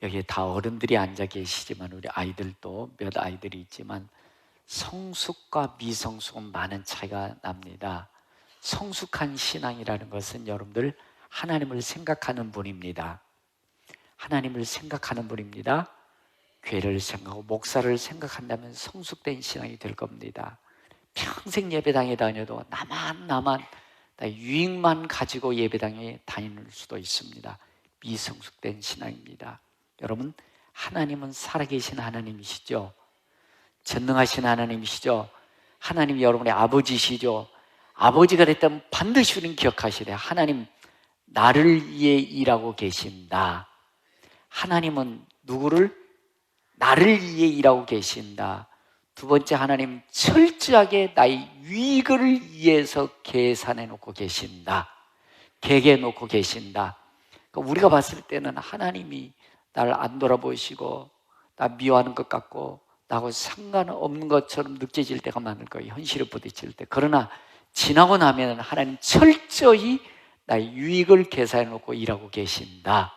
여기에 다 어른들이 앉아 계시지만 우리 아이들도 몇 아이들이 있지만 성숙과 미성숙은 많은 차이가 납니다. 성숙한 신앙이라는 것은 여러분들 하나님을 생각하는 분입니다. 하나님을 생각하는 분입니다. 교회를 생각하고 목사를 생각한다면 성숙된 신앙이 될 겁니다. 평생 예배당에 다녀도 나만 유익만 가지고 예배당에 다니는 수도 있습니다. 미성숙된 신앙입니다. 여러분, 하나님은 살아계신 하나님이시죠. 전능하신 하나님이시죠. 하나님이 여러분의 아버지시죠. 아버지가 됐다면 반드시 우리는 기억하시래. 하나님 나를 위해 일하고 계신다. 하나님은 누구를? 나를 위해 일하고 계신다. 두 번째, 하나님 철저하게 나의 유익을 위해서 계산해 놓고 계신다. 계획해 놓고 계신다. 그러니까 우리가 봤을 때는 하나님이 나를 안 돌아보시고 나 미워하는 것 같고 나하고 상관없는 것처럼 느껴질 때가 많을 거예요. 현실에 부딪힐 때. 그러나 지나고 나면 하나님 철저히 나의 유익을 계산해 놓고 일하고 계신다.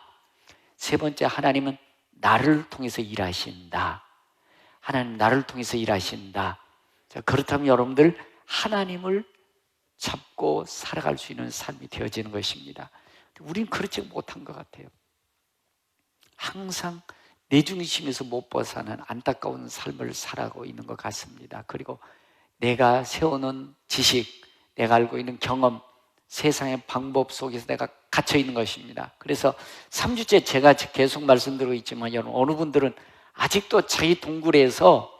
세 번째, 하나님은 나를 통해서 일하신다. 하나님 나를 통해서 일하신다. 자, 그렇다면 여러분들 하나님을 잡고 살아갈 수 있는 삶이 되어지는 것입니다. 우리는 그렇지 못한 것 같아요. 항상 내 중심에서 못 벗어나는 안타까운 삶을 살아가고 있는 것 같습니다. 그리고 내가 세우는 지식, 내가 알고 있는 경험, 세상의 방법 속에서 내가 갇혀 있는 것입니다. 그래서 3주째 제가 계속 말씀드리고 있지만 여러분, 어느 분들은 아직도 자기 동굴에서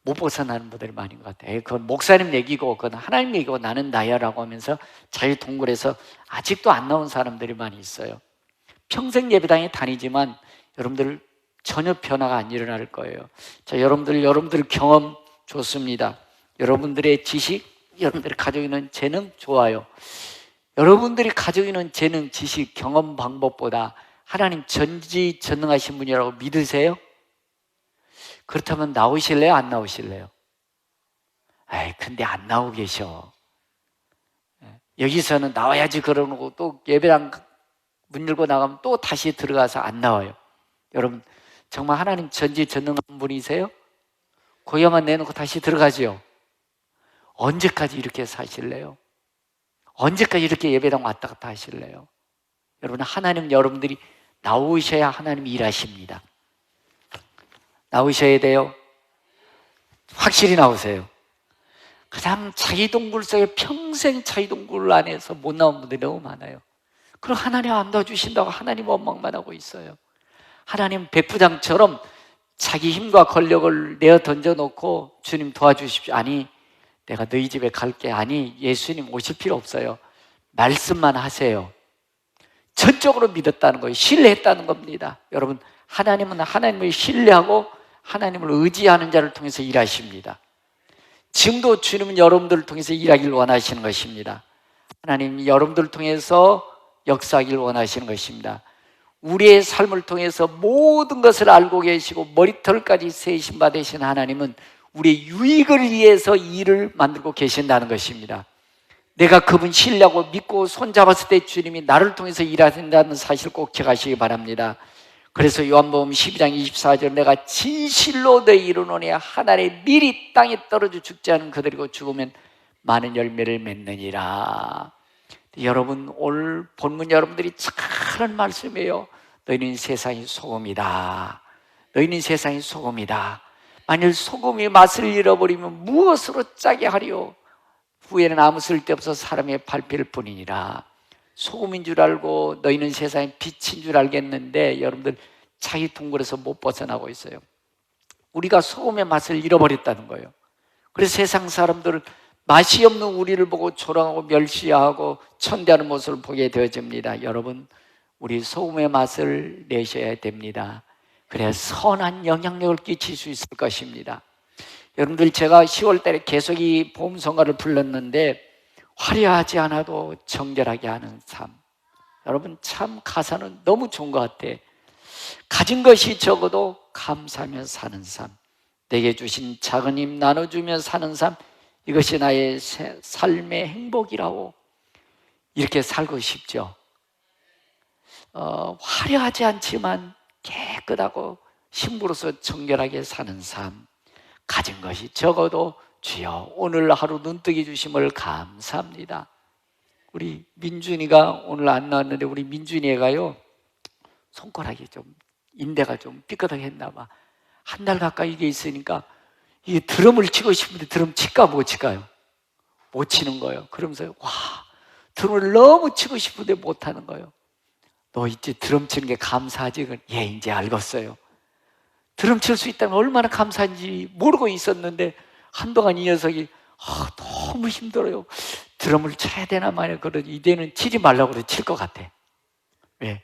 못 벗어나는 분들이 많은 것 같아요. 그건 목사님 얘기고 그건 하나님 얘기고 나는 나야라고 하면서 자기 동굴에서 아직도 안 나온 사람들이 많이 있어요. 평생 예배당에 다니지만 여러분들 전혀 변화가 안 일어날 거예요. 자, 여러분들 경험 좋습니다. 여러분들의 지식, 여러분들이 가지고 있는 재능 좋아요. 여러분들이 가지고 있는 재능, 지식, 경험 방법보다 하나님 전지전능하신 분이라고 믿으세요? 그렇다면 나오실래요? 안 나오실래요? 근데 안 나오고 계셔. 여기서는 나와야지 그러고 또 예배당 문 열고 나가면 또 다시 들어가서 안 나와요. 여러분, 정말 하나님 전지전능한 분이세요? 고향만 내놓고 다시 들어가죠. 언제까지 이렇게 사실래요? 언제까지 이렇게 예배당 왔다 갔다 하실래요? 여러분, 하나님 여러분들이 나오셔야 하나님이 일하십니다. 나오셔야 돼요. 확실히 나오세요. 가장 자기 동굴 속에 평생 자기 동굴 안에서 못 나온 분들이 너무 많아요. 그럼 하나님 안 도와주신다고 하나님 원망만 하고 있어요. 하나님 백부장처럼 자기 힘과 권력을 내어 던져놓고 주님 도와주십시오. 아니, 내가 너희 집에 갈게. 아니, 예수님 오실 필요 없어요. 말씀만 하세요. 전적으로 믿었다는 거예요. 신뢰했다는 겁니다. 여러분, 하나님은 하나님을 신뢰하고 하나님을 의지하는 자를 통해서 일하십니다. 지금도 주님은 여러분들을 통해서 일하기를 원하시는 것입니다. 하나님 여러분들을 통해서 역사하기를 원하시는 것입니다. 우리의 삶을 통해서 모든 것을 알고 계시고 머리털까지 세신 바 되신 하나님은 우리의 유익을 위해서 일을 만들고 계신다는 것입니다. 내가 그분 신뢰하고 믿고 손잡았을 때 주님이 나를 통해서 일하신다는 사실 꼭 기억하시기 바랍니다. 그래서 요한복음 12장 24절 내가 진실로 너희 이르노니 하늘에 미리 땅에 떨어져 죽지 않은 그들이고 죽으면 많은 열매를 맺느니라. 여러분, 오늘 본문 여러분들이 착한 말씀이에요. 너희는 세상의 소금이다. 너희는 세상의 소금이다. 만일 소금이 맛을 잃어버리면 무엇으로 짜게 하리요? 후에는 아무 쓸데없어 사람의 발필 뿐이니라. 소금인 줄 알고 너희는 세상의 빛인 줄 알겠는데 여러분들 자기 동굴에서 못 벗어나고 있어요. 우리가 소금의 맛을 잃어버렸다는 거예요. 그래서 세상 사람들은 맛이 없는 우리를 보고 조롱하고 멸시하고 천대하는 모습을 보게 되어집니다. 여러분, 우리 소금의 맛을 내셔야 됩니다. 그래야 선한 영향력을 끼칠 수 있을 것입니다. 여러분들, 제가 10월 달에 계속 이 보험성가를 불렀는데 화려하지 않아도 정결하게 하는 삶. 여러분, 참 가사는 너무 좋은 것 같아. 가진 것이 적어도 감사하며 사는 삶, 내게 주신 작은 힘 나눠주며 사는 삶, 이것이 나의 삶의 행복이라고 이렇게 살고 싶죠. 화려하지 않지만 깨끗하고 신부로서 정결하게 사는 삶, 가진 것이 적어도 주여 오늘 하루 눈뜨기 주심을 감사합니다. 우리 민준이가 오늘 안 나왔는데 우리 민준이 애가요 손가락이 좀 인대가 좀 삐끗하게 했나 봐. 한 달 가까이 이게 있으니까 이게 드럼을 치고 싶은데 드럼 칠까 못 칠까요? 못 치는 거예요. 그러면서 와 드럼을 너무 치고 싶은데 못 하는 거예요. 너 이제 드럼 치는 게 감사하지? 예, 이제 알겠어요. 드럼 칠 수 있다면 얼마나 감사한지 모르고 있었는데 한동안 이 녀석이 너무 힘들어요. 드럼을 쳐야 되나 말이야. 그러지 이제는 치지 말라고 그래. 칠 것 같아. 왜?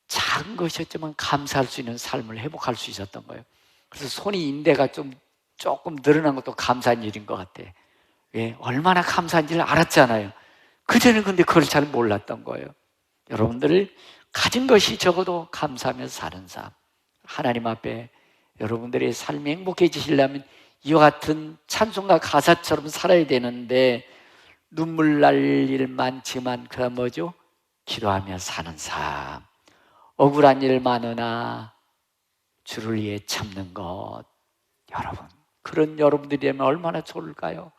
작은 것이었지만 감사할 수 있는 삶을 회복할 수 있었던 거예요. 그래서 손이 인대가 조금 늘어난 것도 감사한 일인 것 같아. 왜? 얼마나 감사한지를 알았잖아요. 그전에는 근데 그걸 잘 몰랐던 거예요. 여러분들 가진 것이 적어도 감사하며 사는 삶, 하나님 앞에 여러분들의 삶이 행복해지시려면 이와 같은 찬송가 가사처럼 살아야 되는데 눈물 날 일 많지만 그다음 뭐죠? 기도하며 사는 삶, 억울한 일 많으나 주를 위해 참는 것. 여러분, 그런 여러분들이라면 얼마나 좋을까요?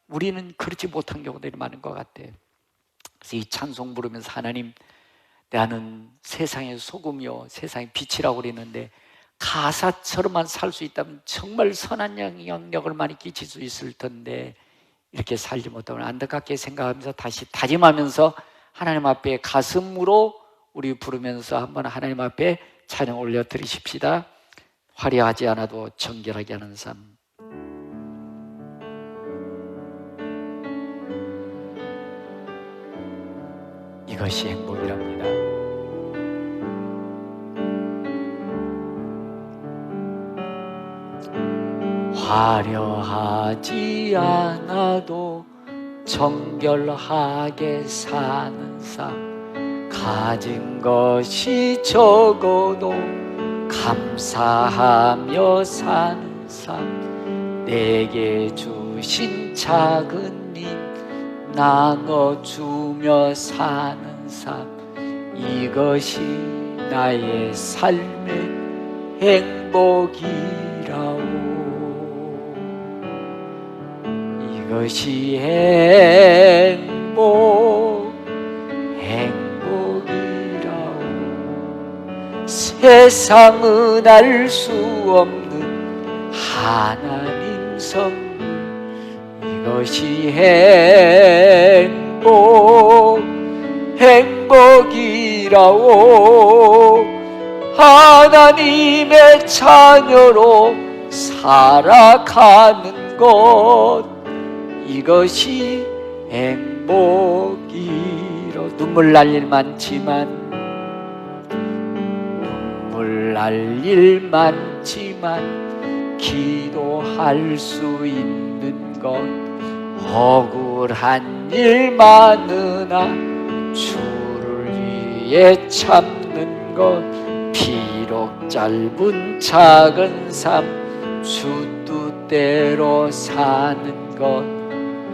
우리는 그렇지 못한 경우들이 많은 것 같아요. 그래서 이 찬송 부르면서 하나님, 나는 세상의 소금이요 세상의 빛이라고 그랬는데 가사처럼만 살 수 있다면 정말 선한 영향력을 많이 끼칠 수 있을 텐데 이렇게 살지 못하면 안타깝게 생각하면서 다시 다짐하면서 하나님 앞에 가슴으로 우리 부르면서 한번 하나님 앞에 찬양 올려드리십시다. 화려하지 않아도 정결하게 하는 삶. 이것이 행복이랍니다. 화려하지 않아도 정결하게 사는 삶, 가진 것이 적어도 감사하며 사는 삶, 내게 주신 작은 일 나눠주며 사는 삶, 이것이 나의 삶의 행복이라오. 이것이 행복이라오. 세상은 알 수 없는 하나님 선물, 이것이 행복이라오. 하나님의 자녀로 살아가는 것, 이것이 행복이로. 눈물 날 일 많지만 기도할 수 있는 것, 억울한 일 많으나 주를 위해 참는 것, 비록 짧은 작은 삶 주 뜻대로 사는 것,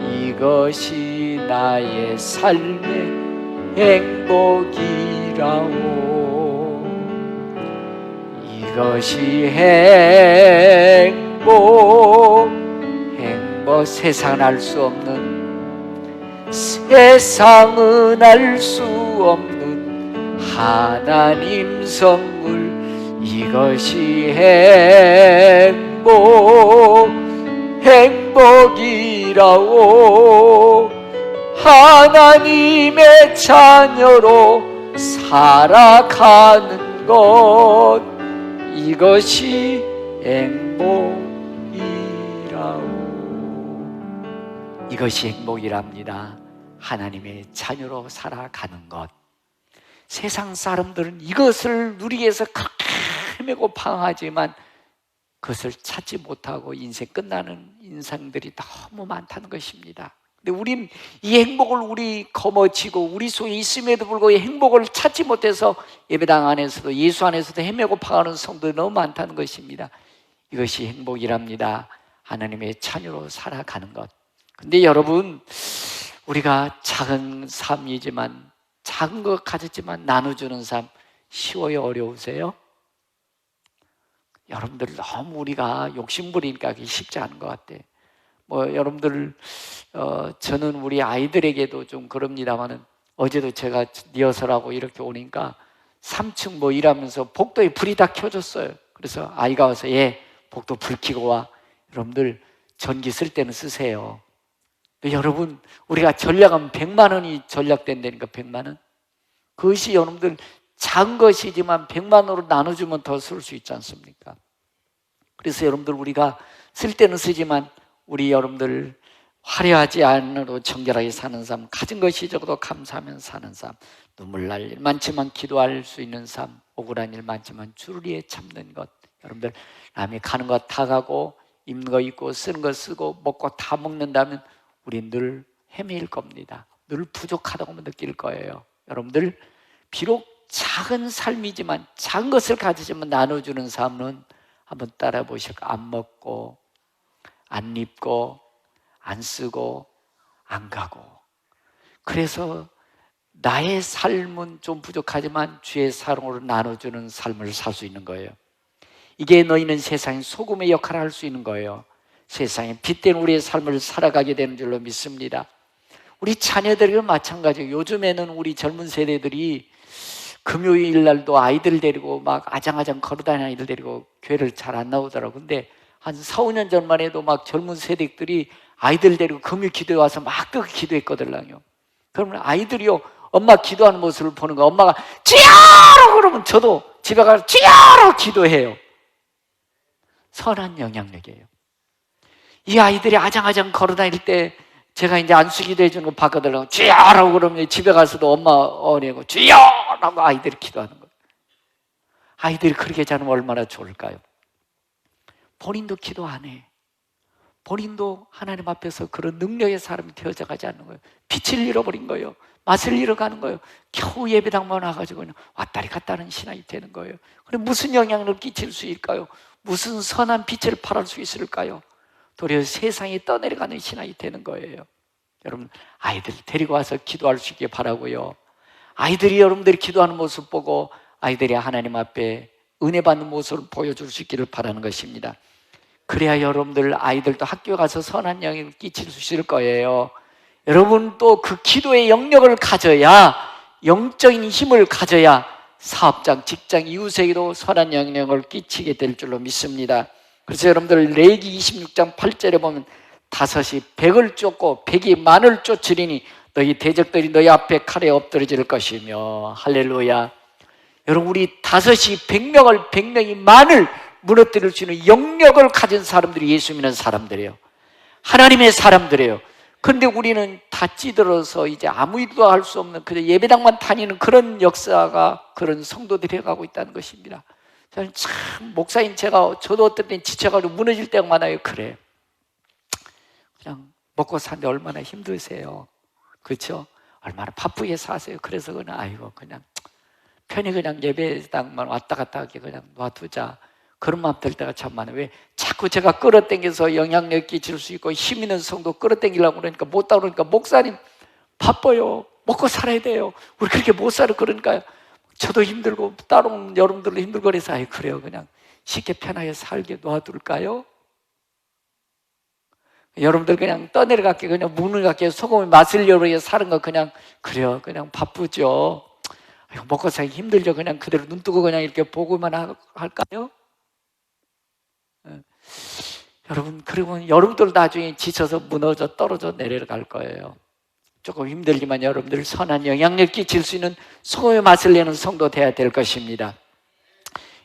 이것이 나의 삶의 행복이라오. 이것이 행복. 세상은 알 수 없는, 세상은 알 수 없는 하나님 선물, 이것이 행복이라오. 하나님의 자녀로 살아가는 것, 이것이 행복이라오. 이것이 행복이랍니다. 하나님의 자녀로 살아가는 것. 세상 사람들은 이것을 누리기 위해서 그렇게 헤매고 방황하지만 그것을 찾지 못하고 인생 끝나는 인생들이 너무 많다는 것입니다. 근데 우린 이 행복을 우리 거머쥐고 우리 속에 있음에도 불구하고 이 행복을 찾지 못해서 예배당 안에서도 예수 안에서도 헤매고 방황하는 성도들이 너무 많다는 것입니다. 이것이 행복이랍니다. 하나님의 자녀로 살아가는 것. 근데 여러분, 우리가 작은 삶이지만 작은 것 가졌지만 나눠주는 삶 쉬워요, 어려우세요? 여러분들 너무 우리가 욕심부리니까 그게 쉽지 않은 것 같아. 여러분들 저는 우리 아이들에게도 좀 그럽니다만은 어제도 제가 리허설하고 이렇게 오니까 3층 일하면서 복도에 불이 다 켜졌어요. 그래서 아이가 와서 복도 불 켜고 와. 여러분들 전기 쓸 때는 쓰세요. 여러분 우리가 전략하면 100만 원이 전략된다니까. 100만 원. 그것이 여러분들 작은 것이지만 100만 원으로 나눠주면 더 쓸 수 있지 않습니까? 그래서 여러분들 우리가 쓸 때는 쓰지만 우리 여러분들 화려하지 않으로 정결하게 사는 삶, 가진 것이 적어도 감사하면 사는 삶, 눈물 날 일 많지만 기도할 수 있는 삶, 억울한 일 많지만 주를 위해 참는 것. 여러분들 남이 가는 거 다 가고 입는 거 입고 쓰는 거 쓰고 먹고 다 먹는다면 우리 늘 헤매일 겁니다. 늘 부족하다고 느낄 거예요. 여러분들 비록 작은 삶이지만 작은 것을 가지지만 나눠주는 삶은 한번 따라 보실까요? 안 먹고 안 입고 안 쓰고 안 가고. 그래서 나의 삶은 좀 부족하지만 주의 사랑으로 나눠주는 삶을 살 수 있는 거예요. 이게 너희는 세상의 소금의 역할을 할 수 있는 거예요. 세상에 빛된 우리의 삶을 살아가게 되는 줄로 믿습니다. 우리 자녀들과 마찬가지예요. 요즘에는 우리 젊은 세대들이 금요일 날도 아이들 데리고 막 아장아장 걸어다니는 아이들 데리고 교회를 잘 안 나오더라고요. 근데 한 4, 5년 전만 해도 막 젊은 세대들이 아이들 데리고 금요 기도에 와서 막 그 기도했거든요. 그러면 아이들이요, 엄마 기도하는 모습을 보는 거, 엄마가 주여라고 그러면 저도 집에 가서 주여라고 기도해요. 선한 영향력이에요. 이 아이들이 아장아장 걸어다닐 때 제가 이제 안수기도 해주는 거 봤거든요. 주여라고 그러면 집에 가서도 엄마 어리고 주여라고 아이들이 기도하는 거예요. 아이들이 그렇게 자면 얼마나 좋을까요? 본인도 기도 안 해. 본인도 하나님 앞에서 그런 능력의 사람이 되어져 가지 않는 거예요. 빛을 잃어버린 거예요. 맛을 잃어가는 거예요. 겨우 예배당만 와가지고 그냥 왔다리 갔다는 신앙이 되는 거예요. 그럼 무슨 영향을 끼칠 수 있을까요? 무슨 선한 빛을 발할 수 있을까요? 도리어 세상에 떠내려가는 신앙이 되는 거예요. 여러분 아이들 데리고 와서 기도할 수 있게 바라고요. 아이들이 여러분들이 기도하는 모습 보고 아이들이 하나님 앞에 은혜 받는 모습을 보여줄 수 있기를 바라는 것입니다. 그래야 여러분들 아이들도 학교에 가서 선한 영향을 끼칠 수 있을 거예요. 여러분 또 그 기도의 영역을 가져야, 영적인 힘을 가져야 사업장, 직장, 이웃에게도 선한 영향을 끼치게 될 줄로 믿습니다. 그래서 여러분들 레위기 26장 8절에 보면 다섯이 백을 쫓고 백이 만을 쫓으리니 너희 대적들이 너희 앞에 칼에 엎드러질 것이며. 할렐루야. 여러분 우리 다섯이 100명을 100명이 만을 무너뜨릴 수 있는 영역을 가진 사람들이 예수 믿는 사람들이에요. 하나님의 사람들이에요. 그런데 우리는 다 찌들어서 이제 아무 일도 할 수 없는 그저 예배당만 다니는 그런 역사가, 그런 성도들이 가고 있다는 것입니다. 저는 참 목사인 저도 어떤 때는 지쳐가지고 무너질 때가 많아요. 그래, 그냥 먹고 사는데 얼마나 힘드세요. 그렇죠? 얼마나 바쁘게 사세요. 그래서 그냥 편히 그냥 예배당만 왔다 갔다 하게 그냥 놔두자, 그런 마음 들 때가 참 많아요. 왜? 자꾸 제가 끌어당겨서 영향력 끼칠 수 있고 힘 있는 성도 끌어당기려고 그러니까 못 따르니까, 목사님 바빠요, 먹고 살아야 돼요, 우리 그렇게 못 살아. 그러니까 저도 힘들고 따라오는 여러분들도 힘들고 그래서 그래요, 그냥 쉽게 편하게 살게 놔둘까요? 여러분들 그냥 떠내려갈게, 그냥 묵는갈게, 소금의 맛을 여러 사는 거 그냥 그래요, 그냥 바쁘죠, 먹고 살기 힘들죠, 그냥 그대로 눈 뜨고 그냥 이렇게 보고만 할까요? 여러분, 그리고 여러분들 나중에 지쳐서 무너져 떨어져 내려갈 거예요. 조금 힘들지만 여러분들 선한 영향력 끼칠 수 있는 소금의 맛을 내는 성도 되어야 될 것입니다.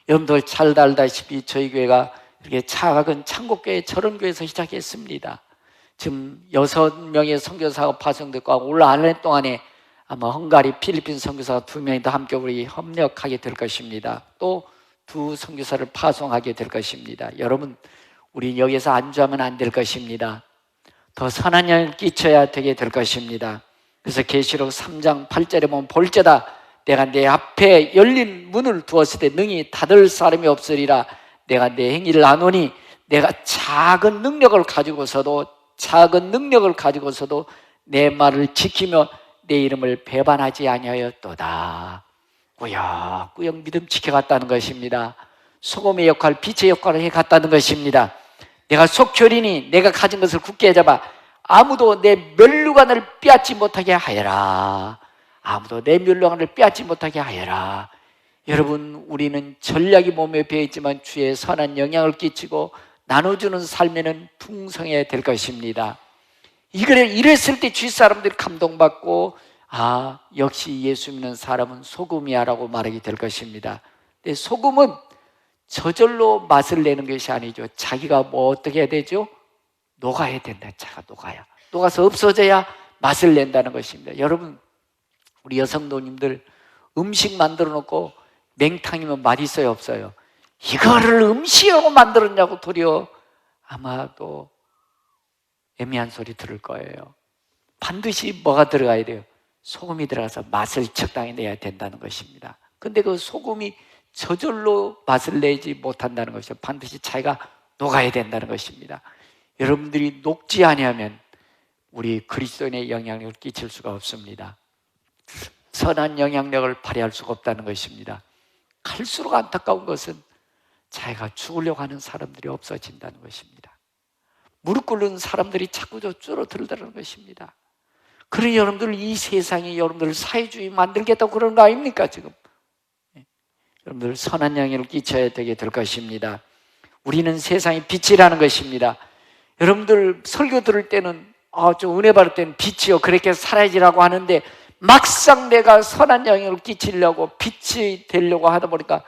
여러분들 잘 알다시피 저희 교회가 이렇게 작은 창곡교회, 절원교회에서 시작했습니다. 지금 6명의 선교사가 파송됐고 올 한 해 동안에 아마 헝가리, 필리핀 선교사가 2명이 더 함께 우리 협력하게 될 것입니다. 또 2 선교사를 파송하게 될 것입니다. 여러분, 우리 여기서 안주하면 안 될 것입니다. 더 선한 영향을 끼쳐야 되게 될 것입니다. 그래서 계시록 3장 8절에 보면 볼지어다 내가 내 앞에 열린 문을 두었을 때 능히 닫을 사람이 없으리라. 내가 내 행위를 아노니 내가 작은 능력을 가지고서도 내 말을 지키며 내 이름을 배반하지 아니하였도다. 꾸역꾸역 믿음 지켜갔다는 것입니다. 소금의 역할, 빛의 역할을 해갔다는 것입니다. 내가 속결이니 내가 가진 것을 굳게 잡아 아무도 내 면류관을 빼앗지 못하게 하여라. 아무도 내 면류관을 빼앗지 못하게 하여라. 여러분, 우리는 전략이 몸에 배어있지만 주의 선한 영향을 끼치고 나눠주는 삶에는 풍성해야 될 것입니다. 이랬을 때 주위 사람들이 감동받고 역시 예수 믿는 사람은 소금이야 라고 말하게 될 것입니다. 근데 소금은 저절로 맛을 내는 것이 아니죠. 자기가 뭐 어떻게 해야 되죠? 녹아야 된다. 자가 녹아서 없어져야 맛을 낸다는 것입니다. 여러분, 우리 여성도님들 음식 만들어 놓고 맹탕이면 맛있어요, 없어요? 이거를 음식으로 만들었냐고 도리어 아마도 애매한 소리 들을 거예요. 반드시 뭐가 들어가야 돼요? 소금이 들어가서 맛을 적당히 내야 된다는 것입니다. 근데 그 소금이 저절로 맛을 내지 못한다는 것이죠. 반드시 자기가 녹아야 된다는 것입니다. 여러분들이 녹지 아니하면 우리 그리스도인의 영향력을 끼칠 수가 없습니다. 선한 영향력을 발휘할 수가 없다는 것입니다. 갈수록 안타까운 것은 자기가 죽으려고 하는 사람들이 없어진다는 것입니다. 무릎 꿇는 사람들이 자꾸 줄어들다는 것입니다. 그러니 여러분들, 이 세상이 여러분들 사회주의 만들겠다고 그러는 거 아닙니까 지금? 여러분들 선한 영향을 끼쳐야 되게 될 것입니다. 우리는 세상의 빛이라는 것입니다. 여러분들 설교 들을 때는 좀 은혜 받을 때는 빛이요 그렇게 살아야지라고 하는데, 막상 내가 선한 영향을 끼치려고 빛이 되려고 하다 보니까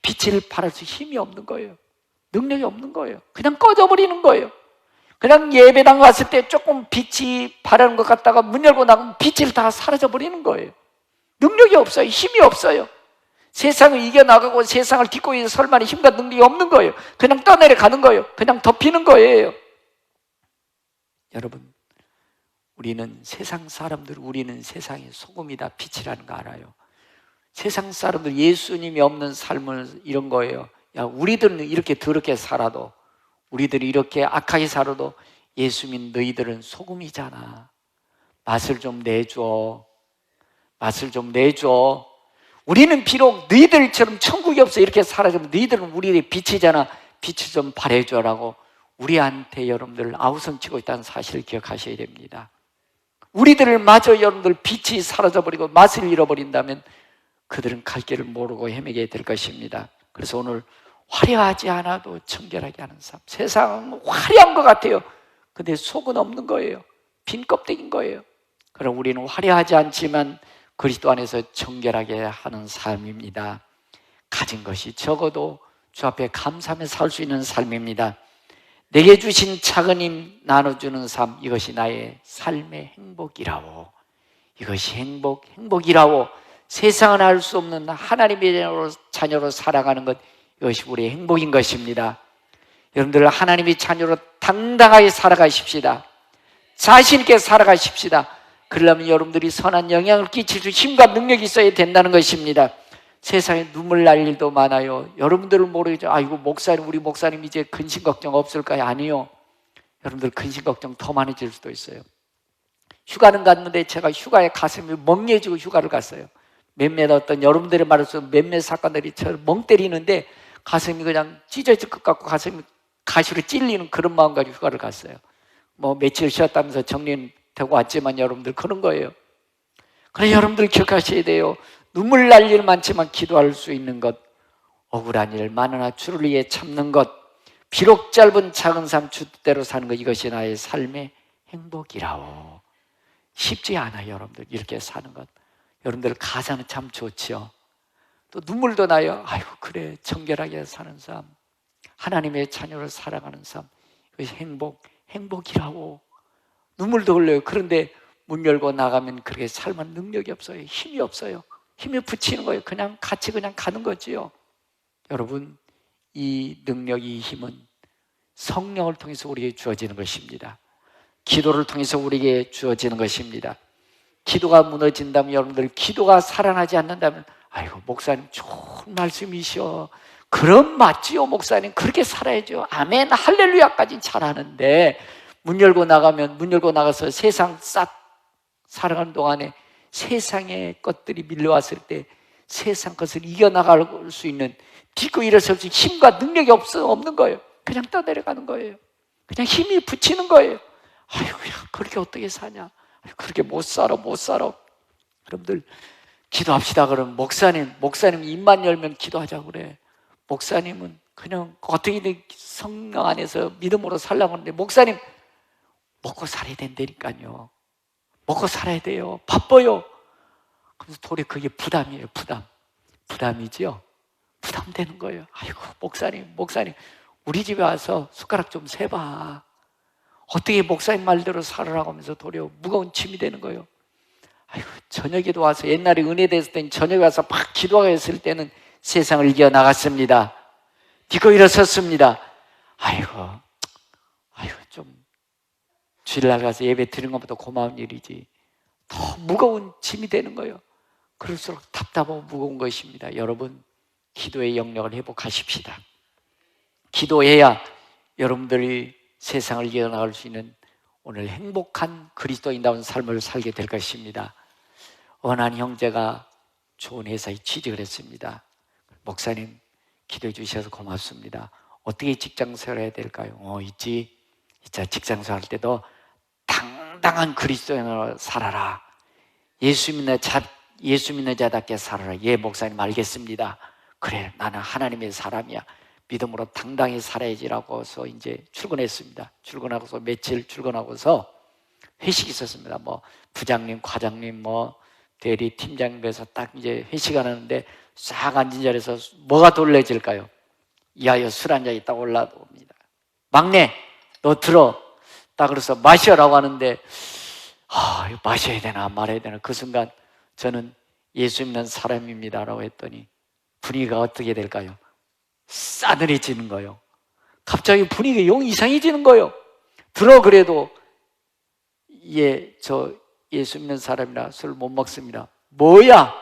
빛을 발할 수 힘이 없는 거예요. 능력이 없는 거예요. 그냥 꺼져버리는 거예요. 그냥 예배당 갔을 때 조금 빛이 바라는 것 같다가 문 열고 나가면 빛이 다 사라져버리는 거예요. 능력이 없어요. 힘이 없어요. 세상을 이겨나가고 세상을 딛고 있는 설만의 힘과 능력이 없는 거예요. 그냥 떠내려가는 거예요. 그냥 덮이는 거예요. 여러분, 우리는 세상 사람들, 우리는 세상의 소금이다, 빛이라는 거 알아요. 세상 사람들 예수님이 없는 삶을 이런 거예요. 우리들은 이렇게 더럽게 살아도, 우리들이 이렇게 악하게 살아도 예수님 너희들은 소금이잖아. 맛을 좀 내줘. 맛을 좀 내줘. 우리는 비록 너희들처럼 천국이 없어 이렇게 살아가면 너희들은 우리의 빛이잖아. 빛을 좀 발해줘라고 우리한테 여러분들 아우성치고 있다는 사실을 기억하셔야 됩니다. 우리들을 마저 여러분들 빛이 사라져버리고 맛을 잃어버린다면 그들은 갈 길을 모르고 헤매게 될 것입니다. 그래서 오늘 화려하지 않아도 청결하게 하는 삶. 세상은 화려한 것 같아요. 근데 속은 없는 거예요. 빈 껍데기인 거예요. 그럼 우리는 화려하지 않지만 그리스도 안에서 청결하게 하는 삶입니다. 가진 것이 적어도 주 앞에 감사하며 살 수 있는 삶입니다. 내게 주신 작은 힘 나눠주는 삶, 이것이 나의 삶의 행복이라오. 이것이 행복이라오. 세상은 알 수 없는 하나님의 자녀로 살아가는 것, 이것이 우리의 행복인 것입니다. 여러분들, 하나님의 자녀로 당당하게 살아가십시다. 자신 있게 살아가십시다. 그러려면 여러분들이 선한 영향을 끼칠 수 힘과 능력이 있어야 된다는 것입니다. 세상에 눈물 날 일도 많아요. 여러분들은 모르겠죠. 아이고, 우리 목사님 이제 근심 걱정 없을까요? 아니요. 여러분들 근심 걱정 더 많아질 수도 있어요. 휴가는 갔는데 제가 휴가에 가슴이 멍해지고 휴가를 갔어요. 몇몇 어떤 여러분들의 말로서 몇몇 사건들이 저를 멍 때리는데 가슴이 그냥 찢어질 것 같고 가슴이 가시로 찔리는 그런 마음 가지고 휴가를 갔어요. 며칠 쉬었다면서 정리는 되고 왔지만 여러분들 그런 거예요. 그래, 여러분들 기억하셔야 돼요. 눈물 날 일 많지만 기도할 수 있는 것, 억울한 일 많으나 주를 위해 참는 것, 비록 짧은 작은 삶 주 뜻대로 사는 것, 이것이 나의 삶의 행복이라오. 쉽지 않아요, 여러분들. 이렇게 사는 것. 여러분들 가사는 참 좋지요. 또 눈물도 나요. 아이고, 그래, 청결하게 사는 삶, 하나님의 자녀를 살아가는 삶, 이것이 행복이라고. 눈물도 흘려요. 그런데 문 열고 나가면 그렇게 삶은 능력이 없어요. 힘이 없어요. 힘이 붙이는 거예요. 그냥 같이 그냥 가는 거지요. 여러분, 이 능력, 이 힘은 성령을 통해서 우리에게 주어지는 것입니다. 기도를 통해서 우리에게 주어지는 것입니다. 기도가 무너진다면, 여러분들 기도가 살아나지 않는다면, 아이고, 목사님 좋은 말씀이시오. 그럼 맞지요, 목사님. 그렇게 살아야죠. 아멘, 할렐루야까지는 잘하는데 문 열고 나가서 세상 싹 살아가는 동안에 세상의 것들이 밀려왔을 때 세상 것을 이겨나갈 수 있는 딛고 일어설 수 힘과 능력이 없는 거예요. 그냥 떠내려가는 거예요. 그냥 힘이 붙이는 거예요. 아이고야, 그렇게 어떻게 사냐? 그렇게 못 살아. 여러분들 기도합시다. 그러면 목사님 입만 열면 기도하자고 그래. 목사님은 그냥 어떻게든 성령 안에서 믿음으로 살라고 하는데, 목사님 먹고 살아야 된다니까요. 먹고 살아야 돼요. 바빠요. 그래서 도리어 그게 부담이에요. 부담이지요. 부담되는 거예요. 아이고, 목사님 우리 집에 와서 숟가락 좀 세봐. 어떻게 목사님 말대로 살으라고 하면서 도리어 무거운 짐이 되는 거예요. 아이고, 저녁에도 와서, 옛날에 은혜 됐을 때는 저녁에 와서 막 기도하고 했을 때는 세상을 이겨나갔습니다. 딛고 일어섰습니다. 아이고, 좀 주일날 가서 예배 드리는 것보다 고마운 일이지. 더 무거운 짐이 되는 거예요. 그럴수록 답답하고 무거운 것입니다. 여러분, 기도의 영역을 회복하십시다. 기도해야 여러분들이 세상을 이겨나갈 수 있는 오늘 행복한 그리스도인다운 삶을 살게 될 것입니다. 원한 형제가 좋은 회사에 취직을 했습니다. 목사님 기도해 주셔서 고맙습니다. 어떻게 직장생활 해야 될까요? 있지. 진짜 직장생활 할 때도 당당한 그리스도인으로 살아라. 예수 믿는 자답게 살아라. 예, 목사님 알겠습니다. 그래, 나는 하나님의 사람이야. 믿음으로 당당히 살아야지라고 해서 이제 출근했습니다. 출근하고서 며칠 출근하고서 회식이 있었습니다. 부장님, 과장님, 대리, 팀장님에서 딱 이제 회식을 하는데 싹 앉은 자리에서 뭐가 놀래질까요? 이하여 술 한 잔 있다고 올라옵니다. 막내, 너 들어. 딱 그래서 마셔라고 하는데, 이거 마셔야 되나 말아야 되나. 그 순간 저는 예수 믿는 사람입니다라고 했더니 분위기가 어떻게 될까요? 싸늘해지는 거예요. 갑자기 분위기가 영 이상해지는 거예요. 들어 그래도, 저 예수 믿는 사람이라 술 못 먹습니다. 뭐야?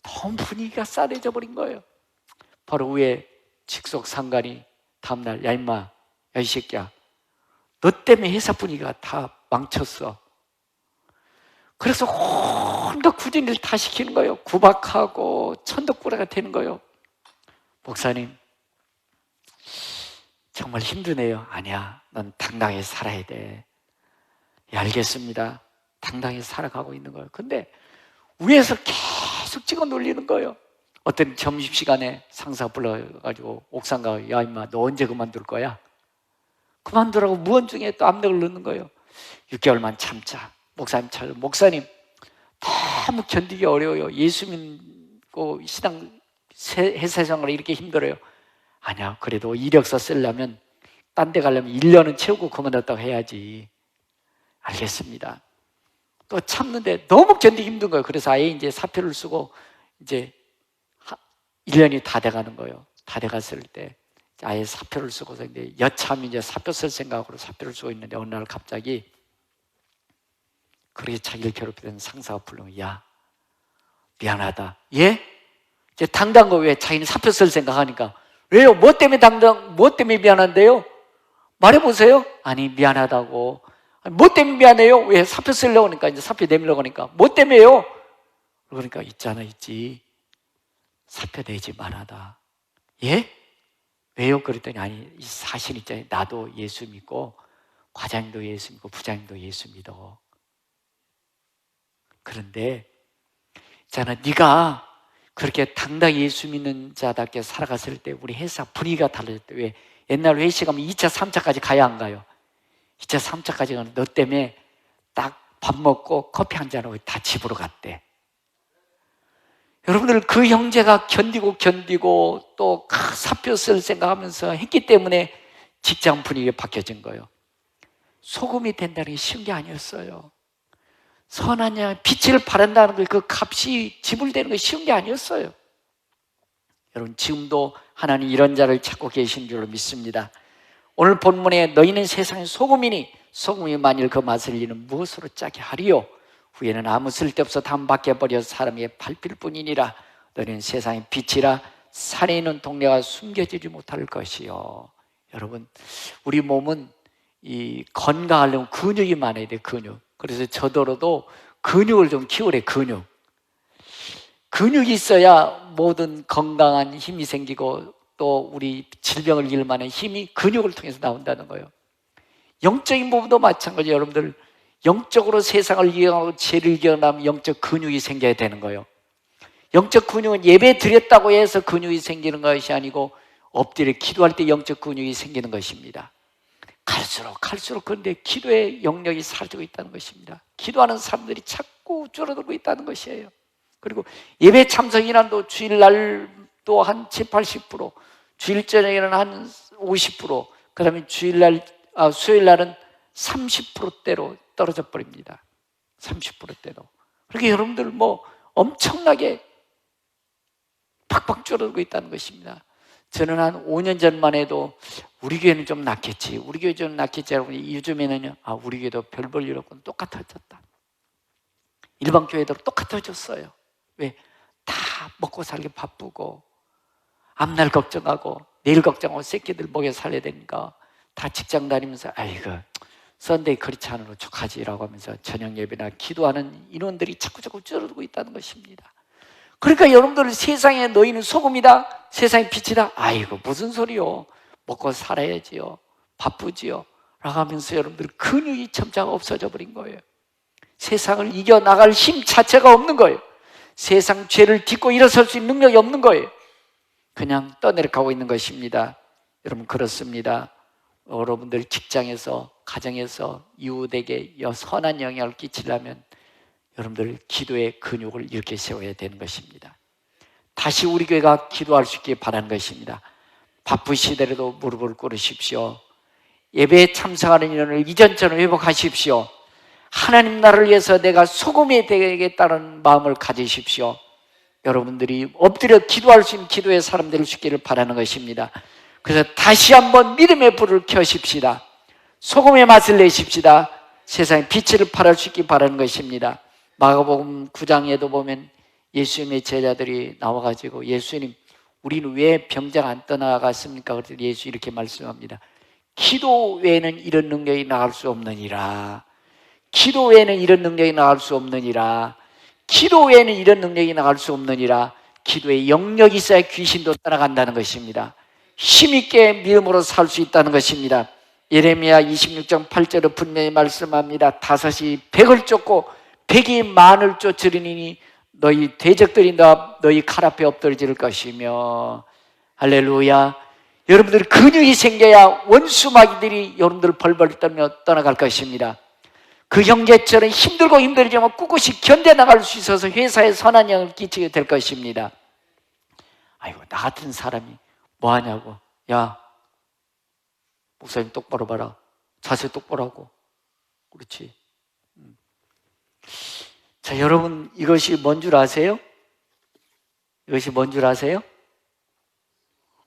너무 분위기가 싸해져 버린 거예요. 바로 위에 직속 상관이 다음날, 야 임마, 야 이 새끼야, 너 때문에 회사 분위기가 다 망쳤어. 그래서 온갖 굳은 일 다 시키는 거예요. 구박하고 천덕꾸러기가 되는 거예요. 목사님 정말 힘드네요. 아니야, 넌 당당히 살아야 돼. 예, 알겠습니다. 당당히 살아가고 있는 거예요. 근데 위에서 계속 찍어 놀리는 거예요. 어떤 점심시간에 상사가 불러가지고 옥상 가서, 야 임마, 너 언제 그만둘 거야? 그만두라고 무언중에 또 압력을 넣는 거예요. 6개월만 참자. 목사님 너무 견디기 어려워요. 예수 믿고 신앙 회사 생활이 이렇게 힘들어요. 아니야, 그래도 이력서 쓰려면, 딴 데 가려면 1년은 채우고 그만뒀다고 해야지. 알겠습니다. 또 참는데 너무 견디기 힘든 거예요. 그래서 아예 이제 사표를 쓰고 이제 1년이 다 돼가는 거예요. 다 돼갔을 때 아예 사표를 쓰고서 이제 여참 이제 사표 쓸 생각으로 사표를 쓰고 있는데, 어느 날 갑자기 그렇게 자기를 괴롭히던 상사가 불러요. 야, 미안하다. 예? 이제 당당한 거, 왜 자기는 사표 쓸 생각하니까. 왜요? 뭐 때문에 미안한데요? 말해보세요. 아니, 미안하다고. 아니, 뭐 때문에 미안해요? 왜? 사표 쓰려고 하니까, 이제 사표 내밀려고 하니까. 뭐 때문에요? 그러니까 있지. 사표 내지 말아다. 예? 왜요? 그랬더니, 아니, 이 사실 있잖아요. 나도 예수 믿고, 과장님도 예수 믿고, 부장님도 예수 믿어. 그런데 있잖아, 네가 그렇게 당당히 예수 믿는 자답게 살아갔을 때 우리 회사 분위기가 달라졌대. 왜? 옛날 회식하면 2차, 3차까지 가야 안 가요? 2차, 3차까지 가는 너 때문에 딱 밥 먹고 커피 한잔하고 다 집으로 갔대. 여러분들, 그 형제가 견디고 또 사표 쓸 생각하면서 했기 때문에 직장 분위기가 바뀌어진 거예요. 소금이 된다는 게 쉬운 게 아니었어요. 선한 양, 빛을 바란다는 거, 그 값이 지불되는 게 쉬운 게 아니었어요. 여러분, 지금도 하나님 이런 자를 찾고 계신 줄로 믿습니다. 오늘 본문에 너희는 세상의 소금이니 소금이 만일 그 맛을 잃으면 무엇으로 짜게 하리요? 후에는 아무 쓸데없어 담밖에 버려 사람의 밟힐 뿐이니라. 너희는 세상의 빛이라. 산에 있는 동네가 숨겨지지 못할 것이요. 여러분, 우리 몸은 이 건강하려면 근육이 많아야 돼. 근육. 그래서 저더러도 근육을 좀 키우래. 근육 근육이 있어야 모든 건강한 힘이 생기고 또 우리 질병을 이길 만한 힘이 근육을 통해서 나온다는 거예요. 영적인 부분도 마찬가지예요. 여러분들 영적으로 세상을 이겨나가고 죄를 이겨나가면 영적 근육이 생겨야 되는 거예요. 영적 근육은 예배 드렸다고 해서 근육이 생기는 것이 아니고 엎드려 기도할 때 영적 근육이 생기는 것입니다. 갈수록 그런데 기도의 영역이 사라지고 있다는 것입니다. 기도하는 사람들이 자꾸 줄어들고 있다는 것이에요. 그리고 예배 참석 인원도 주일날도 한 70, 80%, 주일 저녁에는 한 50%, 그 다음에 수요일날은 30%대로 떨어져 버립니다. 30%대로. 그러니까 여러분들 뭐 엄청나게 팍팍 줄어들고 있다는 것입니다. 저는 한 5년 전만 해도 우리 교회는 좀 낫겠지, 우리 교회 좀 낫겠지 하고 요즘에는요, 우리 교회도 별 볼 일 없고 똑같아졌다. 일반 교회도 똑같아졌어요. 왜? 다 먹고 살기 바쁘고 앞날 걱정하고 내일 걱정하고 새끼들 먹여 살려야 되니까 다 직장 다니면서 아이고 썬데이 크리스찬으로 축하지라고 하면서 저녁 예배나 기도하는 인원들이 자꾸 줄어들고 있다는 것입니다. 그러니까 여러분들 세상에 너희는 소금이다, 세상의 빛이다. 아이고 무슨 소리요? 먹고 살아야지요, 바쁘지요 라고 하면서 여러분들 근육이 점점 없어져 버린 거예요. 세상을 이겨나갈 힘 자체가 없는 거예요. 세상 죄를 딛고 일어설 수 있는 능력이 없는 거예요. 그냥 떠내려가고 있는 것입니다. 여러분 그렇습니다. 여러분들 직장에서 가정에서 이웃에게 선한 영향을 끼치려면 여러분들 기도의 근육을 이렇게 세워야 되는 것입니다. 다시 우리 교회가 기도할 수 있게 바라는 것입니다. 바쁘시더라도 무릎을 꿇으십시오. 예배에 참석하는 인원을 이전처럼 회복하십시오. 하나님 나라를 위해서 내가 소금이 되겠다는 마음을 가지십시오. 여러분들이 엎드려 기도할 수 있는 기도의 사람들을 주기를 바라는 것입니다. 그래서 다시 한번 믿음의 불을 켜십시다. 소금의 맛을 내십시다. 세상에 빛을 발할 수 있게 바라는 것입니다. 마가복음 9장에도 보면 예수님의 제자들이 나와가지고 예수님 우리는 왜 병장 안 떠나갔습니까? 그래서 예수 이렇게 말씀합니다. 기도 외에는 이런 능력이 나갈 수 없느니라. 기도 외에는 이런 능력이 나갈 수 없느니라. 기도 외에는 이런 능력이 나갈 수 없느니라. 기도에 영역이 있어야 귀신도 따라간다는 것입니다. 힘있게 믿음으로 살 수 있다는 것입니다. 예레미야 26장 8절에 분명히 말씀합니다. 다섯이 백을 쫓고 백이 만을 쫓으리니 너희 대적들이 너희 칼 앞에 엎드러질 것이며. 할렐루야. 여러분들 근육이 생겨야 원수 마귀들이 여러분들 벌벌 떨며 떠나갈 것입니다. 그 형제처럼 힘들고 힘들지만 꿋꿋이 견뎌나갈 수 있어서 회사에 선한 영을 끼치게 될 것입니다. 아이고 나 같은 사람이 뭐 하냐고. 야 목사님 똑바로 봐라. 자세 똑바로 하고. 그렇지. 자, 여러분 이것이 뭔 줄 아세요? 이것이 뭔 줄 아세요?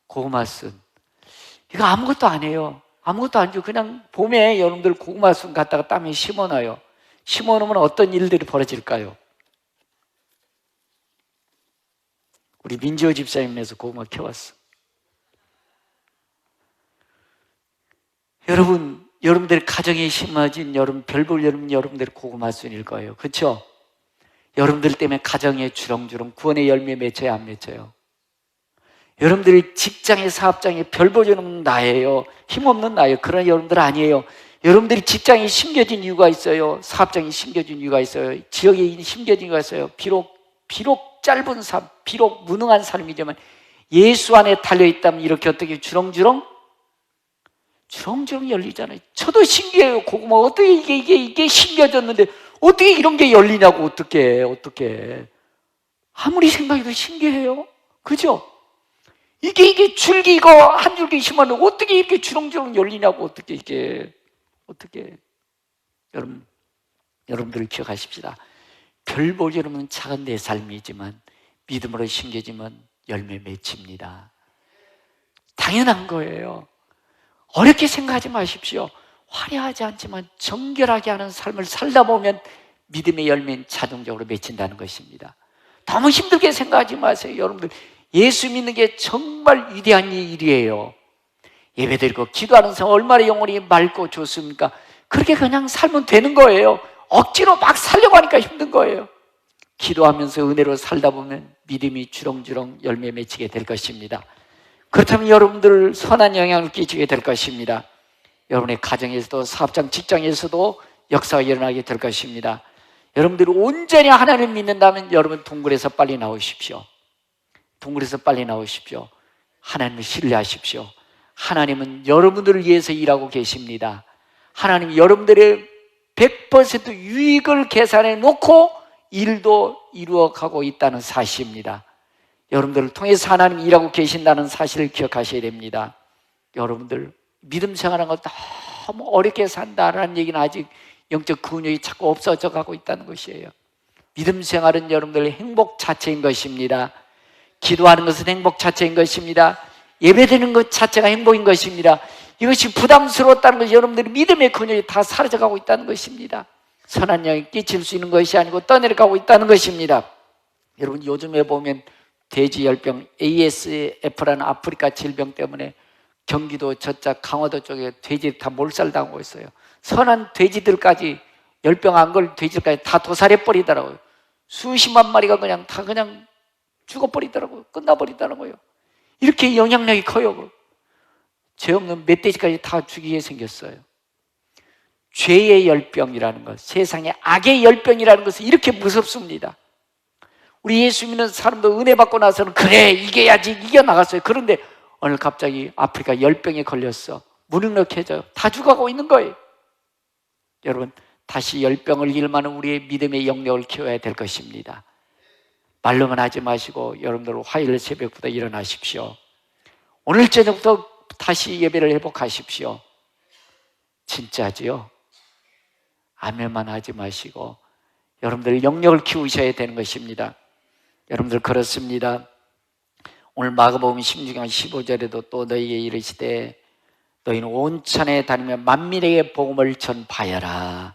고구마순. 이거 아무것도 안 해요. 아무것도 안 줘. 그냥 봄에 여러분들 고구마순 갖다가 땅에 심어놔요. 심어놓으면 어떤 일들이 벌어질까요? 우리 민지호 집사님에서 고구마 캐왔어. 여러분들 가정에 심어진 별볼 여러분들 고구마순일 거예요. 그렇죠? 여러분들 때문에 가정에 주렁주렁 구원의 열매 맺혀야 안 맺혀요? 여러분들이 직장의 사업장에 별 보여주는 나예요. 힘없는 나예요. 그러나 여러분들 아니에요. 여러분들이 직장에 심겨진 이유가 있어요. 사업장에 심겨진 이유가 있어요. 지역에 심겨진 이유가 있어요. 비록 짧은 삶, 비록 무능한 삶이지만 예수 안에 달려있다면 이렇게 어떻게 주렁주렁 열리잖아요. 저도 신기해요. 고구마 어떻게 이게 심겨졌는데 어떻게 이런 게 열리냐고. 어떻게 아무리 생각해도 신기해요. 그죠? 이게 줄기 이거 한 줄기 심었는데 어떻게 이렇게 주렁주렁 열리냐고. 어떻게 여러분들 기억하십시다. 별 보기로는 작은 내 삶이지만 믿음으로 심겨지면 열매 맺힙니다. 당연한 거예요. 어렵게 생각하지 마십시오. 화려하지 않지만 정결하게 하는 삶을 살다 보면 믿음의 열매는 자동적으로 맺힌다는 것입니다. 너무 힘들게 생각하지 마세요. 여러분들 예수 믿는 게 정말 위대한 일이에요. 예배드리고 기도하는 사람 얼마나 영혼이 맑고 좋습니까? 그렇게 그냥 살면 되는 거예요. 억지로 막 살려고 하니까 힘든 거예요. 기도하면서 은혜로 살다 보면 믿음이 주렁주렁 열매 맺히게 될 것입니다. 그렇다면 여러분들 선한 영향을 끼치게 될 것입니다. 여러분의 가정에서도 사업장, 직장에서도 역사가 일어나게 될 것입니다. 여러분들이 온전히 하나님을 믿는다면 여러분 동굴에서 빨리 나오십시오. 동굴에서 빨리 나오십시오. 하나님을 신뢰하십시오. 하나님은 여러분들을 위해서 일하고 계십니다. 하나님이 여러분들의 100% 유익을 계산해 놓고 일도 이루어가고 있다는 사실입니다. 여러분들을 통해서 하나님이 일하고 계신다는 사실을 기억하셔야 됩니다. 여러분들 믿음 생활하는 거 너무 어렵게 산다라는 얘기는 아직 영적 근육이 자꾸 없어져 가고 있다는 것이에요. 믿음 생활은 여러분들의 행복 자체인 것입니다. 기도하는 것은 행복 자체인 것입니다. 예배드리는 것 자체가 행복인 것입니다. 이것이 부담스러웠다는 것이 여러분들의 믿음의 근육이 다 사라져가고 있다는 것입니다. 선한 영향을 끼칠 수 있는 것이 아니고 떠내려가고 있다는 것입니다. 여러분 요즘에 보면 돼지열병 ASF라는 아프리카 질병 때문에 경기도 저쪽 강화도 쪽에 돼지들이 다 몰살당하고 있어요. 선한 돼지들까지 열병 안 걸 돼지들까지 다 도살해버리더라고요. 수십만 마리가 그냥 다 그냥 죽어버리더라고요. 끝나버리더라고요. 이렇게 영향력이 커요. 죄 없는 멧돼지까지 다 죽이게 생겼어요. 죄의 열병이라는 것, 세상의 악의 열병이라는 것은 이렇게 무섭습니다. 우리 예수 믿는 사람도 은혜 받고 나서는 그래 이겨야지 이겨나갔어요. 그런데 오늘 갑자기 아프리카 열병에 걸렸어. 무능력해져요. 다 죽어가고 있는 거예요. 여러분 다시 열병을 이길 만한 우리의 믿음의 영역을 키워야 될 것입니다. 말로만 하지 마시고 여러분들 화요일 새벽부터 일어나십시오. 오늘 저녁부터 다시 예배를 회복하십시오. 진짜지요? 아멘만 하지 마시고 여러분들 영역을 키우셔야 되는 것입니다. 여러분들 그렇습니다. 오늘 마가복음 16장 15절에도 또 너희에게 이르시되 너희는 온 천하에 다니며 만민에게 복음을 전파하여라.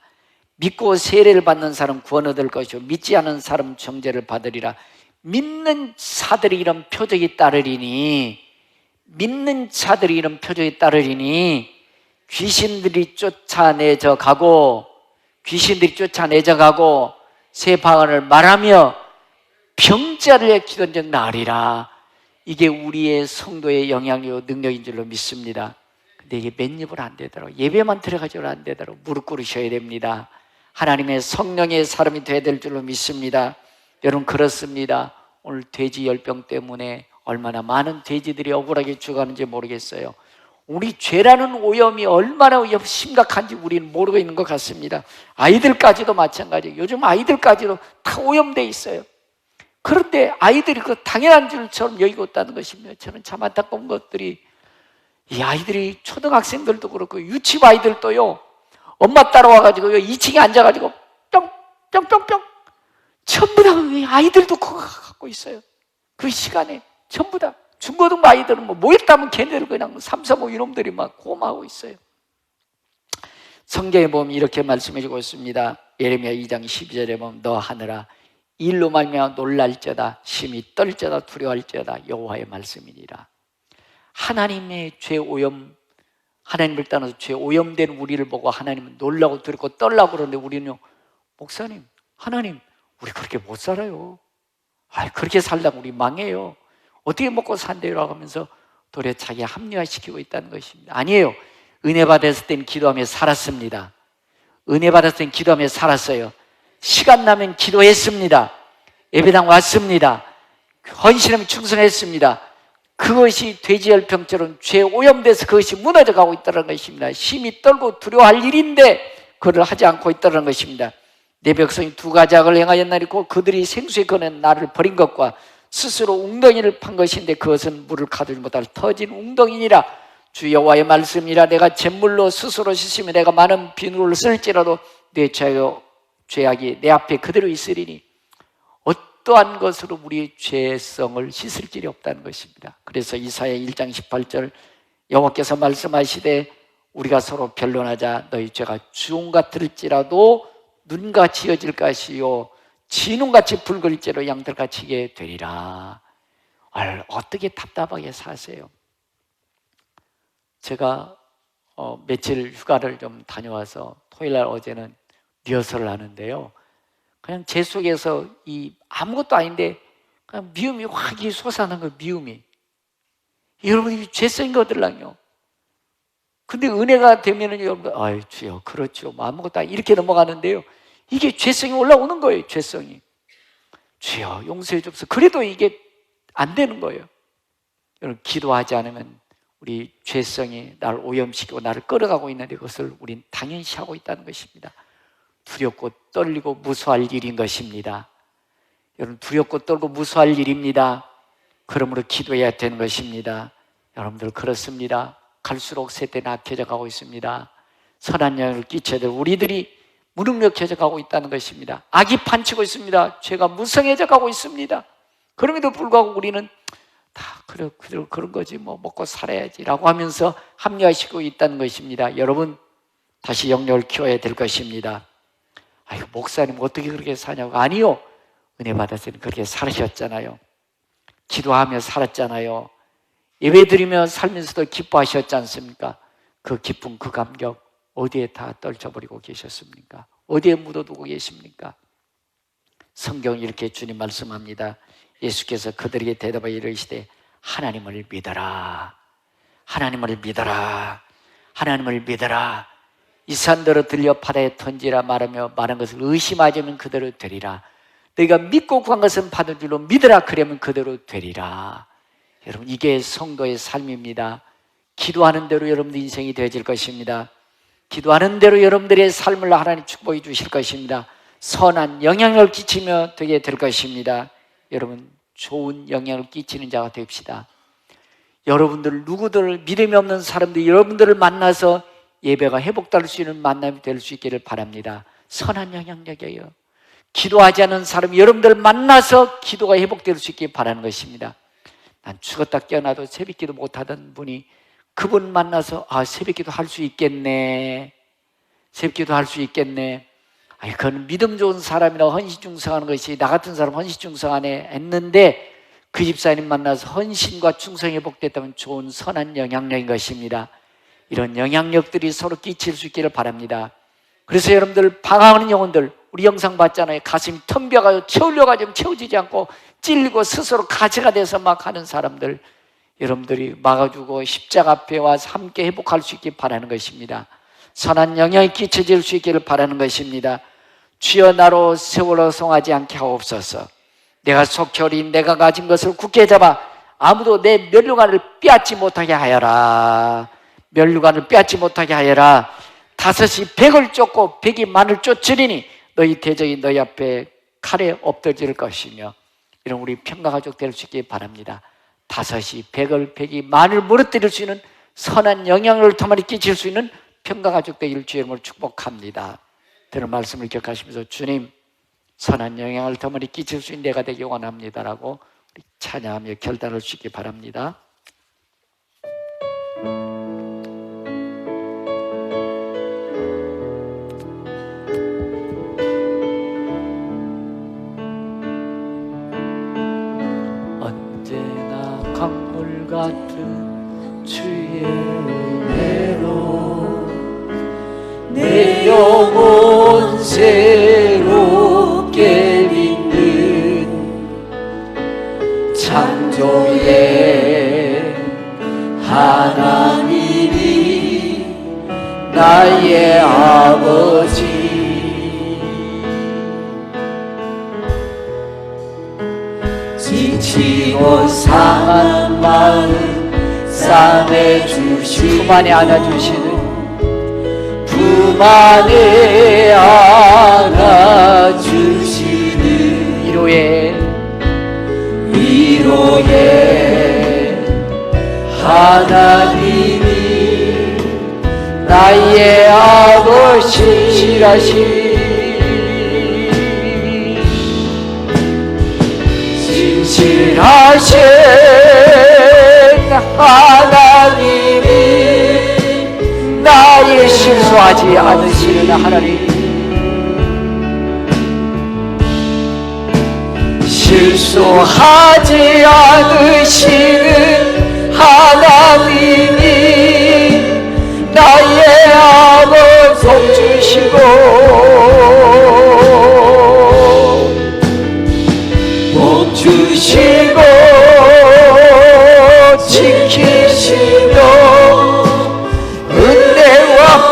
믿고 세례를 받는 사람 구원 얻을 것이요 믿지 않은 사람 정죄를 받으리라. 믿는 자들이 이런 표적이 따르리니 믿는 자들이 이런 표적이 따르리니 귀신들이 쫓아내져 가고 새 방언을 말하며 병자를 기도한 나으리라. 이게 우리의 성도의 영향력 능력인 줄로 믿습니다. 근데 이게 맨입으로 안 되더라고요. 예배만 들어가지고 안 되더라고요. 무릎 꿇으셔야 됩니다. 하나님의 성령의 사람이 되어야 될 줄로 믿습니다. 여러분 그렇습니다. 오늘 돼지 열병 때문에 얼마나 많은 돼지들이 억울하게 죽어가는지 모르겠어요. 우리 죄라는 오염이 얼마나 심각한지 우리는 모르고 있는 것 같습니다. 아이들까지도 마찬가지예요. 요즘 아이들까지도 다 오염되어 있어요. 그런데 아이들이 그 당연한 줄처럼 여기고 있다는 것입니다. 저는 참 안타까운 것들이 이 아이들이 초등학생들도 그렇고 유치부 아이들도요 엄마 따라와가지고 2층에 앉아가지고 뿅뿅뿅뿅 전부 다 아이들도 그거 갖고 있어요. 그 시간에 전부 다 중고등부 아이들은 뭐 모였다면 걔네들 그냥 3, 4, 5 이놈들이 막 고마하고 있어요. 성경에 보면 이렇게 말씀해주고 있습니다. 예레미야 2장 12절에 보면 너 하늘아 일로 말미암아 놀랄지어다 심히 떨지어다 두려워할지어다 여호와의 말씀이니라. 하나님의 죄 오염, 하나님을 떠나서 죄 오염된 우리를 보고 하나님은 놀라고 두렵고 떨라고 그러는데 우리는요 목사님, 하나님 우리 그렇게 못 살아요. 그렇게 살다가 우리 망해요. 어떻게 먹고 산대요? 하면서 도리어 자기 합리화시키고 있다는 것입니다. 아니에요. 은혜 받았을 땐 기도하며 살았습니다. 은혜 받았을 땐 기도하며 살았어요. 시간 나면 기도했습니다. 예배당 왔습니다. 헌신하며 충성했습니다. 그것이 돼지열병처럼 죄 오염돼서 그것이 무너져가고 있다는 것입니다. 심히 떨고 두려워할 일인데 그걸 하지 않고 있다는 것입니다. 내 백성이 두 가지 악을 행하였나니고 그들이 생수에 거는 나를 버린 것과 스스로 웅덩이를 판 것인데 그것은 물을 가두지 못할 터진 웅덩이니라. 주 여호와의 말씀이라. 내가 잿물로 스스로 씻으며 내가 많은 비누를 쓸지라도 내 죄악이 내 앞에 그대로 있으리니 어떠한 것으로 우리의 죄성을 씻을 길이 없다는 것입니다. 그래서 이사야 1장 18절 여호와께서 말씀하시되 우리가 서로 변론하자. 너희 죄가 주홍 같을지라도 눈같이 여질 것이요 진홍같이 붉을지로 양털같이 희게 되리라. 어떻게 답답하게 사세요? 제가 며칠 휴가를 좀 다녀와서 토요일날 어제는 리허설을 하는데요 그냥 제 속에서 이 아무것도 아닌데 그냥 미움이 확 솟아나는 거예요. 미움이. 여러분이 죄성인 거들랑요. 근데 은혜가 되면은 여러분, 아유 주여 그렇죠, 뭐 아무것도 아니 이렇게 넘어가는데요, 이게 죄성이 올라오는 거예요. 죄성이. 주여 용서해 줍소서. 그래도 이게 안 되는 거예요. 여러분, 기도하지 않으면 우리 죄성이 나를 오염시키고 나를 끌어가고 있는데 그것을 우린 당연시 하고 있다는 것입니다. 두렵고 떨리고 무서워할 일인 것입니다. 여러분, 두렵고 떨고 무서워할 일입니다. 그러므로 기도해야 되는 것입니다. 여러분들 그렇습니다. 갈수록 세대는 악해져 가고 있습니다. 선한 영향을 끼쳐야 될 우리들이 무능력해져 가고 있다는 것입니다. 악이 판치고 있습니다. 죄가 무성해져 가고 있습니다. 그럼에도 불구하고 우리는 다 그런 거지 뭐 먹고 살아야지 라고 하면서 합리화시키고 있다는 것입니다. 여러분, 다시 영역을 키워야 될 것입니다. 아이고 목사님 어떻게 그렇게 사냐고. 아니요, 은혜 받았을 때는 그렇게 살으셨잖아요. 기도하며 살았잖아요. 예배드리며 살면서도 기뻐하셨지 않습니까? 그 기쁨, 그 감격 어디에 다 떨쳐버리고 계셨습니까? 어디에 묻어두고 계십니까? 성경이 이렇게 주님 말씀합니다. 예수께서 그들에게 대답하여 이르시되 하나님을 믿어라. 하나님을 믿어라. 하나님을 믿어라. 이 산더러 들려 바다에 던지라 말하며 말한 것을 의심하지 않으면 그대로 되리라. 너희가 믿고 구한 것은 받은 줄로 믿으라. 그러면 그대로 되리라. 여러분, 이게 성도의 삶입니다. 기도하는 대로 여러분들 인생이 되어질 것입니다. 기도하는 대로 여러분들의 삶을 하나님 축복해 주실 것입니다. 선한 영향을 끼치며 되게 될 것입니다. 여러분, 좋은 영향을 끼치는 자가 됩시다. 여러분들 누구들 믿음이 없는 사람들이 여러분들을 만나서 예배가 회복될 수 있는 만남이 될 수 있기를 바랍니다. 선한 영향력이에요. 기도하지 않은 사람이 여러분들을 만나서 기도가 회복될 수 있게 바라는 것입니다. 난 죽었다 깨어나도 새벽기도 못하던 분이 그분 만나서 새벽기도 할 수 있겠네. 새벽기도 할 수 있겠네. 그건 믿음 좋은 사람이라고 헌신충성하는 것이 나 같은 사람 헌신충성 안 했는데 그 집사님 만나서 헌신과 충성이 회복됐다면 좋은 선한 영향력인 것입니다. 이런 영향력들이 서로 끼칠 수 있기를 바랍니다. 그래서 여러분들 방황하는 영혼들, 우리 영상 봤잖아요. 가슴이 텅벼가지고 채우려고 하지만 채워지지 않고 찔리고 스스로 가지가 돼서 막 하는 사람들, 여러분들이 막아주고 십자가 앞에 와서 함께 회복할 수 있길 바라는 것입니다. 선한 영향이 끼쳐질 수 있기를 바라는 것입니다. 주여 나로 세월호 성하지 않게 하옵소서. 내가 속히 어린 내가 가진 것을 굳게 잡아 아무도 내 면류관을 빼앗지 못하게 하여라. 면류관을 빼앗지 못하게 하여라. 5이 100을 쫓고 100이 만을 쫓으리니 너희 대적이 너희 앞에 칼에 엎드질 것이며. 이런 우리 평가가족 될 수 있기 바랍니다. 5이 100을 100이 만을 무너뜨릴 수 있는 선한 영향을 더많이 끼칠 수 있는 평가가족 되기를 주의 이름으로 축복합니다. 들은 말씀을 기억하시면서 주님, 선한 영향을 더많이 끼칠 수 있는 내가 되기 원합니다라고 우리 찬양하며 결단할 수 있기 바랍니다. 언제나 강물 같은 주의 은혜로 내 영혼 새롭게 믿는 창조의 하나님이 나의 아버지. 지치고 상한 마음 싸매주시는 품 안에 안아주시는 품 안에 안아주시는 위로의 하나님이 나의 아버지시라시. 진실하신 하나님이 나의 실수하지 않으시는 하나님, 실수하지 않으시는 하나님이 나의 아버지 주시고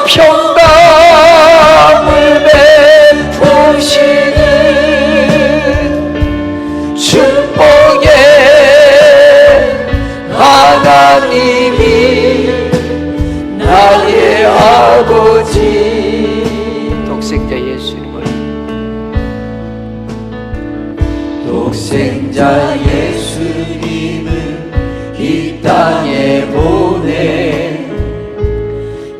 평강을 베푸시는 축복의 하나님이 나의 아버지. 독생자 예수님을, 독생자 예수님을 이 땅에 보내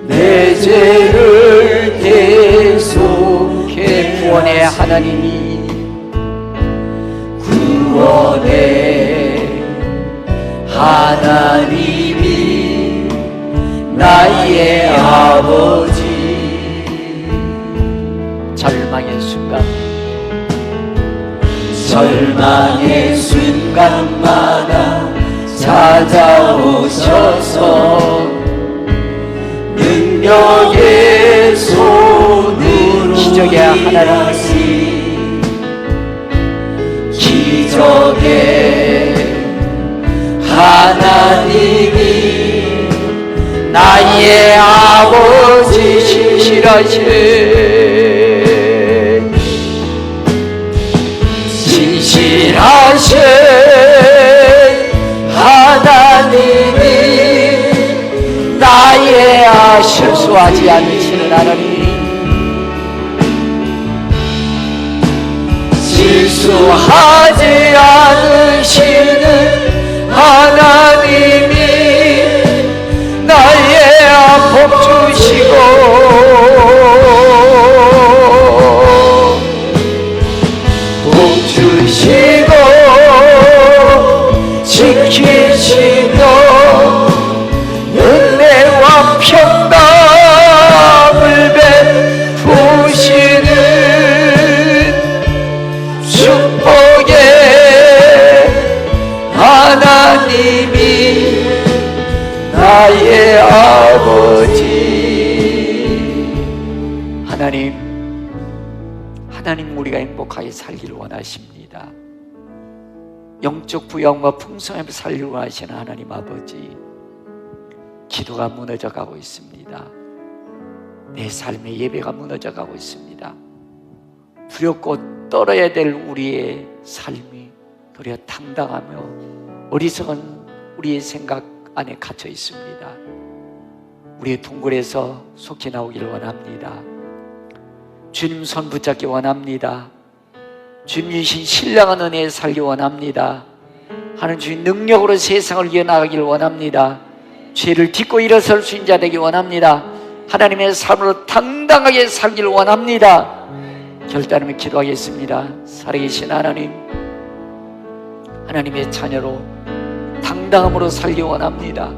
내 죄를 대속해 구원의 하나님이, 구원의 하나님이 나의 아버지. 절망의 순간, 절망의 순간마다 찾아오셔서 능력의 손으로 기적의 하나님, 기적의 하나님이 나의 아버지 신실하신 하나님이 나의 실수하지 않으시는 하나님, 실수하지 않으시는 하나님이 나의 복 주시고 복 주시고 지키시며 은혜와 평강을 베푸시는 축복의 하나님이 나의 아버지. 하나님 우리가 행복하게 살기를 원하십니다. 영적 부양과 풍성함에 살기를 원하시는 하나님 아버지, 기도가 무너져 가고 있습니다. 내 삶의 예배가 무너져 가고 있습니다. 두렵고 떨어야 될 우리의 삶이 도리어 당당하며 어리석은 우리의 생각 안에 갇혀 있습니다. 우리의 동굴에서 속히 나오기를 원합니다. 주님 손 붙잡기 원합니다. 주님 주신 신령한 은혜에 살기 원합니다. 하나님 주신 능력으로 세상을 이어나가기를 원합니다. 죄를 딛고 일어설 수 있는 자 되기 원합니다. 하나님의 삶으로 당당하게 살기를 원합니다. 결단하며 기도하겠습니다. 살아계신 하나님, 하나님의 자녀로 당당함으로 살기 원합니다.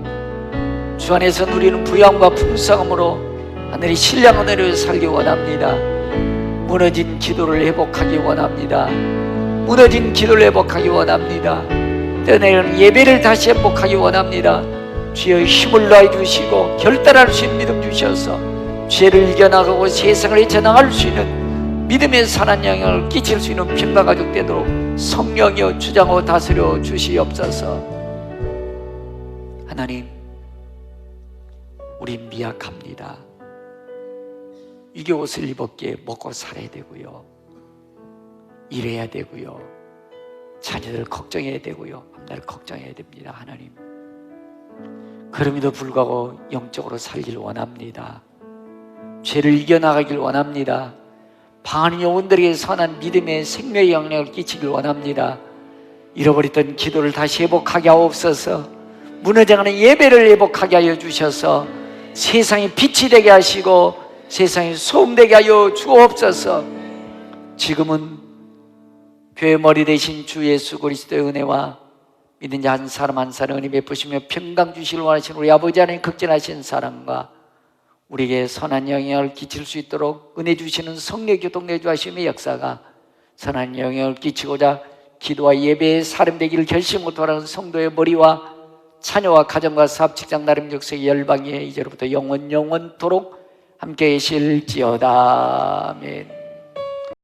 주 안에서 누리는 부양과 풍성함으로 하늘의 신령한 은혜로 살기 원합니다. 무너진 기도를 회복하기 원합니다. 무너진 기도를 회복하기 원합니다. 떠내는 예배를 다시 회복하기 원합니다. 주여 힘을 더해 주시고 결단할 수 있는 믿음 주셔서 죄를 이겨나가고 세상을 헤쳐나갈 수 있는 믿음의 선한 영향을 끼칠 수 있는 평강 가족 되도록 성령이여 주장하고 다스려 주시옵소서. 하나님, 우린 미약합니다. 이게 옷을 입었기에 먹고 살아야 되고요, 일해야 되고요, 자녀들 걱정해야 되고요, 앞날 걱정해야 됩니다. 하나님, 그럼에도 불구하고 영적으로 살기를 원합니다. 죄를 이겨나가길 원합니다. 방한 영혼들에게 선한 믿음의 생명의 영향을 끼치길 원합니다. 잃어버렸던 기도를 다시 회복하게 하옵소서. 무너져가는 예배를 회복하게 하여 주셔서 세상에 빛이 되게 하시고 세상에 소음되게 하여 주옵소서. 지금은 교회 머리 되신 주 예수 그리스도의 은혜와 믿는 자 한 사람 한 사람 은혜 베푸시며 평강 주시길 원하시는 우리 아버지 하나님 극진하신 사랑과 우리에게 선한 영향을 끼칠 수 있도록 은혜 주시는 성령 교통 내주하심의 역사가 선한 영향을 끼치고자 기도와 예배의 사람 되기를 결심으로 돌아가는 성도의 머리와 자녀와 가정과 사업 직장 나름 역사의 열방에 이제로부터 영원토록 함께 계실지어다. 아멘.